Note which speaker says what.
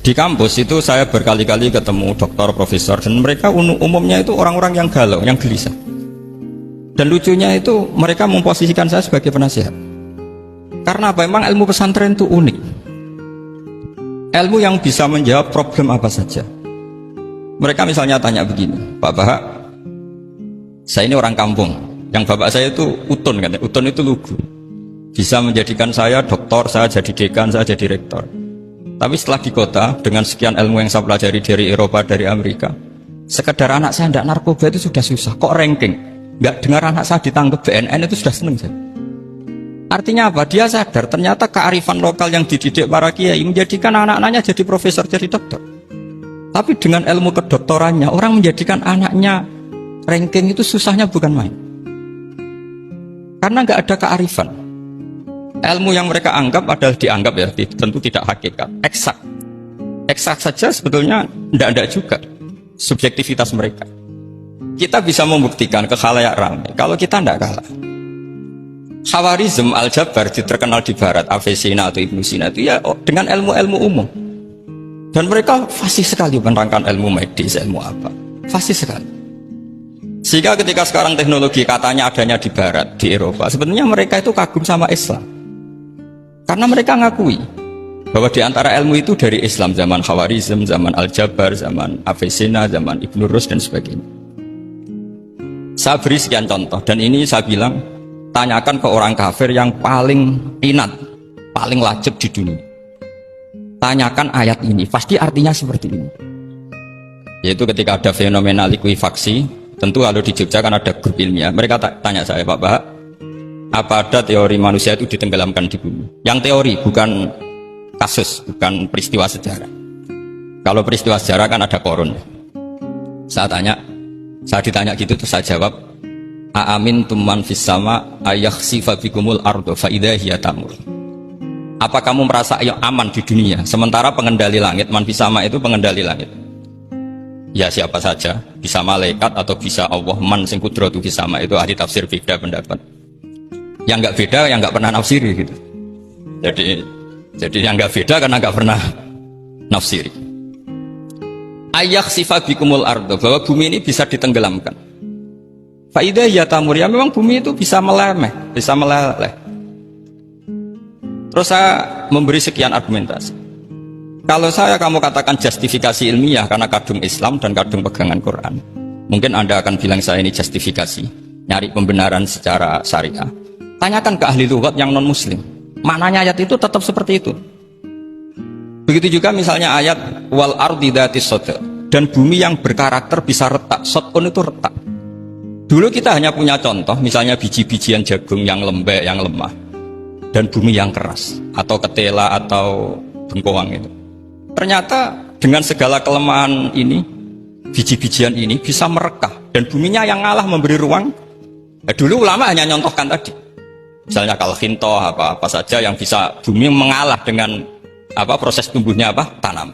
Speaker 1: Di kampus itu saya berkali-kali ketemu dokter, profesor, dan mereka umumnya itu orang-orang yang galau, yang gelisah. Dan lucunya itu mereka memposisikan saya sebagai penasihat. Karena apa? Memang ilmu pesantren itu unik. Ilmu yang bisa menjawab problem apa saja. Mereka misalnya tanya begini, Pak Bahak, saya ini orang kampung, yang bapak saya itu utun, kan? Utun itu lugu. Bisa menjadikan saya doktor, saya jadi dekan, saya jadi rektor. Tapi setelah di kota, dengan sekian ilmu yang saya pelajari dari Eropa, dari Amerika, sekedar anak saya tidak narkoba itu sudah susah. Kok ranking? Nggak dengar anak saya ditangkap BNN itu sudah seneng saya. Artinya apa? Dia sadar ternyata kearifan lokal yang dididik para kiai menjadikan anak-anaknya jadi profesor, jadi dokter. Tapi dengan ilmu kedoktorannya, orang menjadikan anaknya ranking itu susahnya bukan main. Karena nggak ada kearifan. Ilmu yang mereka anggap adalah dianggap ya, tentu tidak hakikat, eksak. Eksak saja sebetulnya tidak juga subjektivitas mereka. Kita bisa membuktikan ke khalayak ramai kalau kita tidak kalah. Khawarizm Al-Jabar terkenal di barat, Avicenna atau Ibnu Sina itu ya dengan ilmu-ilmu umum. Dan mereka fasih sekali menerangkan ilmu medis, ilmu apa, fasih sekali. Sehingga ketika sekarang teknologi katanya adanya di barat, di Eropa, sebenarnya mereka itu kagum sama Islam. Karena mereka ngakui bahwa di antara ilmu itu dari Islam, zaman Khawarizm, zaman Al-Jabar, zaman Avicenna, zaman Ibnu Rus dan sebagainya. Saya beri sekian contoh, dan ini saya bilang, tanyakan ke orang kafir yang paling inat, paling lajeb di dunia. Tanyakan ayat ini, pasti artinya seperti ini. Yaitu ketika ada fenomena likuifaksi, tentu kalau di Jogja kan ada grup ilmiah, mereka tanya saya, Pak Bahak, apa ada teori manusia itu ditenggelamkan di bumi? Yang teori, bukan kasus, bukan peristiwa sejarah. Kalau peristiwa sejarah kan ada korun. Saya ditanya gitu, terus saya jawab, Aamin tumman fis sama ayakhsifa bikumul ardo fa idza hiya tamur. Apa kamu merasa aman di dunia sementara pengendali langit, man fis sama itu pengendali langit? Ya siapa saja, bisa malaikat atau bisa Allah, man sing kudratu fis sama, itu ahli tafsir beda pendapat. Yang nggak beda, yang nggak pernah nafsiri gitu. Jadi yang nggak beda karena nggak pernah nafsiri. Ayakhsifa bikumul ardo, bahwa bumi ini bisa ditenggelamkan. Faidah ya tamur, ya memang bumi itu bisa meleleh, bisa meleleh. Terus saya memberi sekian argumentasi. Kalau kamu katakan justifikasi ilmiah karena kadung Islam dan kadung pegangan Quran, mungkin Anda akan bilang saya ini justifikasi, nyari pembenaran secara syariah. Tanyakan ke ahli lughat yang non muslim, maknanya ayat itu tetap seperti itu. Begitu juga misalnya ayat wal ardi dzatis sodq, dan bumi yang berkarakter bisa retak. Sodqun itu retak. Dulu kita hanya punya contoh, misalnya biji-bijian jagung yang lembek, yang lemah, dan bumi yang keras, atau ketela, atau bengkoang itu. Ternyata dengan segala kelemahan ini, biji-bijian ini bisa merekah, dan buminya yang ngalah memberi ruang. Dulu ulama hanya nyontohkan tadi, misalnya kalkhinto, apa saja yang bisa bumi mengalah dengan proses tumbuhnya tanam.